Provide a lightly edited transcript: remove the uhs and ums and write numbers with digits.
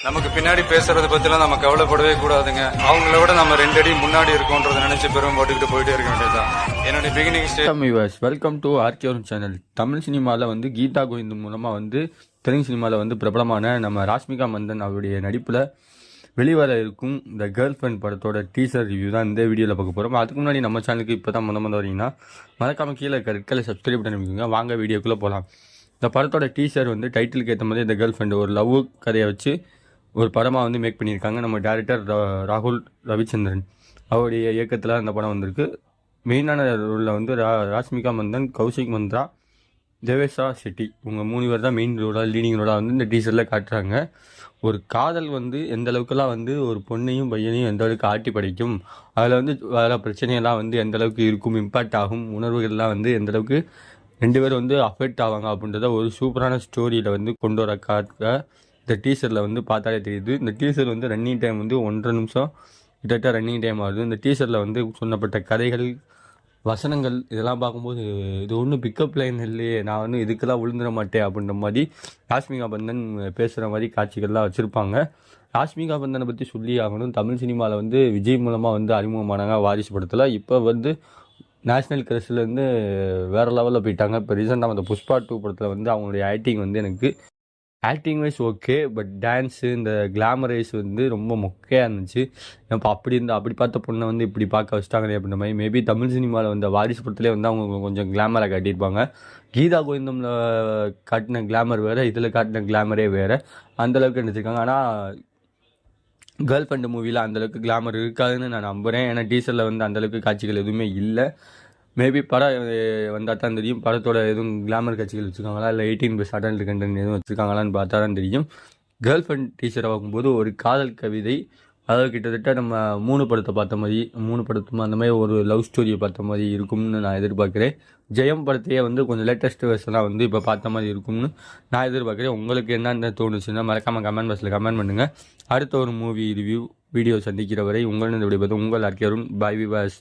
நமக்கு பின்னாடி பேசுறதை பத்திலாம் நம்ம கவலைப்படவே கூடாதுங்க. அவங்கள விட நம்ம 2 அடி முன்னாடி இருக்கோன்றதை நினைச்சு பெரும் போட்டுக்கிட்டு போயிட்டே இருக்க வேண்டியதுதான். என்னுடைய beginning stage. Welcome to RKR channel. Tamil சினிமாவில் வந்து கீதா கோவிந்த் மூலமாக வந்து தெலுங்கு சினிமாவில் வந்து பிரபலமான நம்ம ராஷ்மிகா மந்தன் அவருடைய நடிப்பில் வெளிவர இருக்கும் இந்த கேர்ள் ஃப்ரெண்ட் படத்தோட டீசர் ரிவ்யூ தான் இந்த வீடியோவில் பார்க்க போகிறோம். அதுக்கு முன்னாடி நம்ம சேனலுக்கு இப்போ தான் முதல் வரீங்கன்னா மறக்காமல் கீழே இருக்க ரெட் கலர் சப்ஸ்கிரைப் பண்ணி வைக்குங்க. வாங்க வீடியோக்குள்ளே போகலாம். இந்த படத்தோட டீசர் வந்து டைட்டிலுக்கு ஏற்ற மாதிரி இந்த கேர்ள் ஃப்ரெண்டு ஒரு லவ் கதையை வச்சு ஒரு படமாக வந்து மேக் பண்ணியிருக்காங்க. நம்ம டேரக்டர் ராகுல் ரவிச்சந்திரன் அவருடைய இயக்கத்தில் அந்த படம் வந்திருக்கு. மெயினான ரோலில் வந்து ராஷ்மிகா மந்தன், கௌஷிக் மந்த்ரா, தேவேஷா ஷெட்டி இவங்க 3 பேர் தான் மெயின் ரோலாக லீடிங் ரோலாக வந்து இந்த டீசரில் காட்டுறாங்க. ஒரு காதல் வந்து எந்த அளவுக்குலாம் வந்து ஒரு பொண்ணையும் பையனையும் எந்த அளவுக்கு ஆட்டி படைக்கும், அதில் வந்து வேறு பிரச்சனையெல்லாம் வந்து எந்த அளவுக்கு இருக்கும், இம்பேக்ட் ஆகும், உணர்வுகள்லாம் வந்து எந்த அளவுக்கு 2 பேர் வந்து அஃபெக்ட் ஆவாங்க அப்படின்றத ஒரு சூப்பரான ஸ்டோரியில் வந்து கொண்டு வர காட்ட இந்த டீசரில் வந்து பார்த்தாலே தெரியுது. இந்த டீசர் வந்து ரன்னிங் டைம் வந்து 1.5 நிமிஷம் கிட்டத்தட்ட ரன்னிங் டைம் ஆகுது. இந்த டீசரில் வந்து சொன்னப்பட்ட கதைகள், வசனங்கள் இதெல்லாம் பார்க்கும்போது இது ஒன்றும் பிக்கப் லைன் இல்லையே, நான் வந்து இதுக்கெல்லாம் விழுந்துட மாட்டேன் அப்படின்ற மாதிரி ராஷ்மிகா பந்தன் பேசுகிற மாதிரி காட்சிகள்லாம் வச்சுருப்பாங்க. ராஷ்மிகா பந்தனை பற்றி சொல்லி ஆகணும். தமிழ் சினிமாவில் வந்து விஜய் மூலமாக வந்து அறிமுகமானாங்க வாரிசு படத்தில். இப்போ வந்து நேஷ்னல் கிரஷ்லேருந்து வேறு லெவலில் போயிட்டாங்க. இப்போ ரீசெண்டாக அந்த புஷ்பா 2 படத்தில் வந்து அவங்களுடைய ஆக்டிங் வந்து எனக்கு acting wise okay, but dance இந்த கிளாமரைஸ் வந்து ரொம்ப மொக்கையாக இருந்துச்சு. இப்போ அப்படி பார்த்த பொண்ணை வந்து இப்படி பார்க்க வச்சிட்டாங்களே அப்படின்ற மாதிரி. மேபி தமிழ் சினிமாவில் வந்து வாரிசு படத்துலேயே வந்து அவங்க கொஞ்சம் கிளாமரை காட்டியிருப்பாங்க. கீதா கோவிந்தமில் காட்டின கிளாமர் வேறு, இதில் காட்டின கிளாமரே வேறு. அந்தளவுக்கு நடிச்சிருக்காங்க. ஆனால் கேர்ள் ஃப்ரெண்டு மூவியில் அந்தளவுக்கு கிளாமர் இருக்காதுன்னு நான் நம்புகிறேன். ஏன்னா டீசரில் வந்து அந்தளவுக்கு காட்சிகள் எதுவுமே இல்லை. மேபி படம் வந்தால் தான் தெரியும் படத்தோட எதுவும் கிளாமர் காட்சிகள் வச்சுருக்காங்களா, இல்லை 18+ அடல்ட் கண்டென்ட் எதுவும் வச்சுருக்காங்களான்னு பார்த்தா தான் தெரியும். கேர்ள் ஃப்ரெண்ட் டீச்சரை பார்க்கும்போது ஒரு காதல் கவிதை, அதாவது கிட்டத்தட்ட நம்ம 3 படத்தை பார்த்த மாதிரி, 3 படத்தும் அந்த மாதிரி ஒரு லவ் ஸ்டோரியை பார்த்த மாதிரி இருக்கும்னு நான் எதிர்பார்க்குறேன். ஜெயம் படத்தையே வந்து கொஞ்சம் லேட்டஸ்ட் வெர்ஷனாக வந்து இப்போ பார்த்த மாதிரி இருக்கும்னு நான் எதிர்பார்க்குறேன். உங்களுக்கு என்னென்ன தோணுச்சுன்னா மறக்காமல் கமெண்ட் பாக்ஸில் கமெண்ட் பண்ணுங்கள். அடுத்த ஒரு மூவி ரிவ்யூ வீடியோ சந்திக்கிற வரை உங்களிடம் விடைபெறும் உங்கள் ஆர்கேஆர். பாய் விவாஸ்.